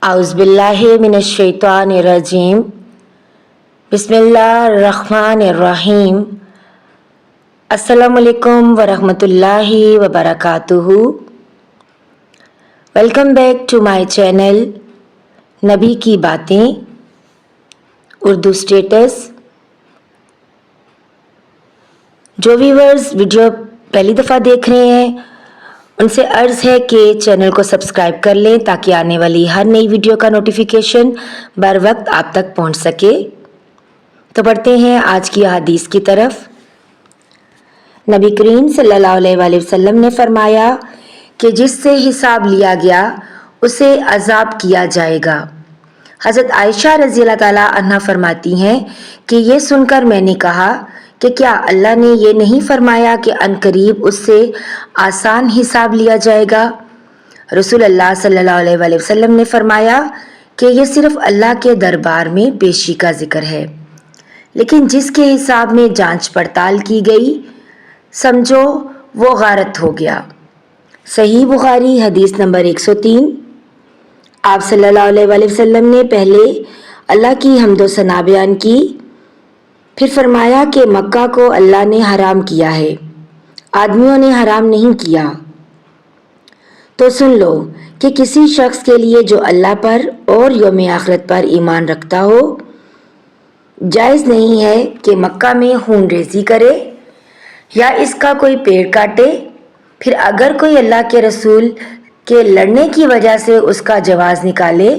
औज़ुबिल्लाहि मिनश्शैतानिर्रजीम बिस्मिल्लाहिर्रहमानिर्रहीम अस्सलामुअलैकुम वरहमतुल्लाहि वबरकातुहू। Welcome back to my channel नबी की बातें उर्दू स्टेटस। जो व्यूअर्स वीडियो पहली दफ़ा देख रहे हैं उनसे अर्ज़ है कि चैनल को सब्सक्राइब कर लें ताकि आने वाली हर नई वीडियो का नोटिफिकेशन बर वक्त आप तक पहुंच सके। तो बढ़ते हैं आज की हदीस की तरफ। नबी करीम सल्लल्लाहु अलैहि वसल्लम ने फरमाया कि जिससे हिसाब लिया गया उसे अजाब किया जाएगा। हज़रत आयशा रज़ी अल्लाह ताला अन्हा फरमाती हैं कि ये सुनकर मैंने कहा कि क्या अल्लाह ने ये नहीं फरमाया कि अनकरीब उससे आसान हिसाब लिया जाएगा। रसूल अल्लाह सल्लल्लाहु अलैहि वसल्लम ने फरमाया कि ये सिर्फ अल्लाह के दरबार में पेशी का जिक्र है, लेकिन जिसके हिसाब में जांच पड़ताल की गई समझो वो गारत हो गया। सही बुखारी हदीस नंबर 103। आप सल्लल्लाहु अलैहि वसल्लम ने पहले अल्लाह की हम्दो सना बयान की, फिर फरमाया कि मक्का को अल्लाह ने हराम किया है, आदमियों ने हराम नहीं किया। तो सुन लो कि किसी शख्स के लिए जो अल्लाह पर और यौम आखिरत पर ईमान रखता हो जायज़ नहीं है कि मक्का में खून रेज़ी करे या इसका कोई पेड़ काटे। फिर अगर कोई अल्लाह के रसूल के लड़ने की वजह से उसका जवाज़ निकाले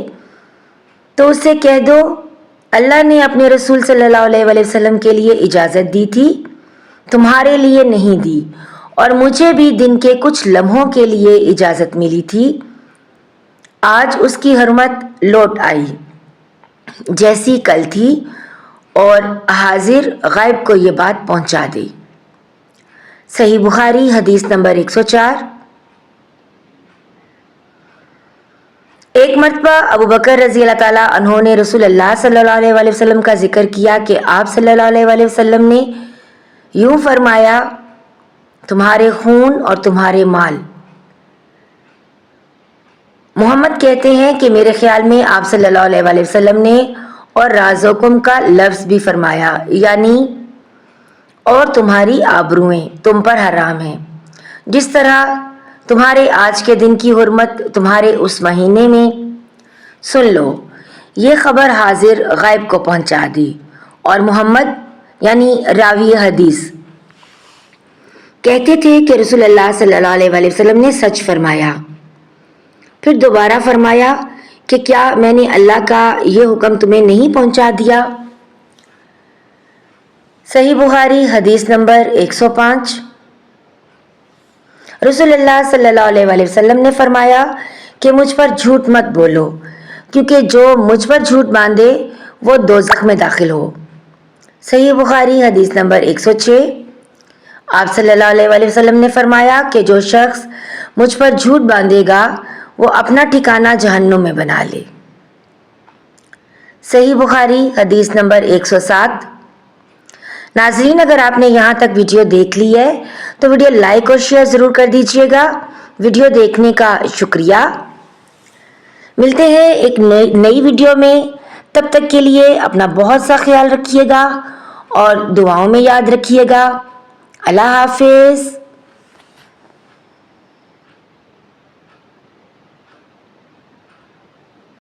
तो उससे कह दो अल्लाह ने अपने रसूल सल्लल्लाहु अलैहि वसल्लम के लिए इजाज़त दी थी, तुम्हारे लिए नहीं दी, और मुझे भी दिन के कुछ लम्हों के लिए इजाज़त मिली थी। आज उसकी हरमत लौट आई जैसी कल थी और हाजिर गायब को ये बात पहुंचा दी। सही बुखारी हदीस नंबर 104। एक मरतबा अबू बकर रज़ी अल्लाह ताला अन्हो ने रसूल अल्लाह सल्लल्लाहु अलैहि वसल्लम का जिक्र किया कि आप सल्लल्लाहु अलैहि वसल्लम ने यूं फरमाया, तुम्हारे खून और तुम्हारे माल। मोहम्मद कहते हैं कि मेरे ख्याल में आप सल्लल्लाहु अलैहि वसल्लम ने और राज़ुकुम का लफ्ज़ भी फरमाया, यानी और तुम्हारी आबरूएं तुम पर हराम हैं, जिस तरह तुम्हारे आज के दिन की हुर्मत तुम्हारे उस महीने में। सुन लो, ये खबर हाजिर गायब को पहुंचा दी। और मोहम्मद यानी रावी हदीस कहते थे कि रसूल अल्लाह सल्लल्लाहु अलैहि वसल्लम ने सच फरमाया। फिर दोबारा फरमाया कि क्या मैंने अल्लाह का ये हुक्म तुम्हें नहीं पहुंचा दिया। सही बुखारी हदीस नंबर 105। रसूलुल्लाह सल्लल्लाहु अलैहि वसल्लम ने फरमाया कि मुझ पर झूठ मत बोलो, क्योंकि जो मुझ पर झूठ बांधे वो दोज़ख में दाखिल हो। सही बुखारी हदीस नंबर 106। आप सल्लल्लाहु अलैहि वसल्लम ने फरमाया कि जो शख्स मुझ पर झूठ बांधेगा वो अपना ठिकाना जहन्नुम में बना ले। सही बुखारी हदीस नंबर 107। नाज़रीन, अगर आपने यहाँ तक वीडियो देख ली है तो वीडियो लाइक और शेयर ज़रूर कर दीजिएगा। वीडियो देखने का शुक्रिया। मिलते हैं एक नई वीडियो में, तब तक के लिए अपना बहुत सा ख्याल रखिएगा और दुआओं में याद रखिएगा। अल्लाह हाफिज़।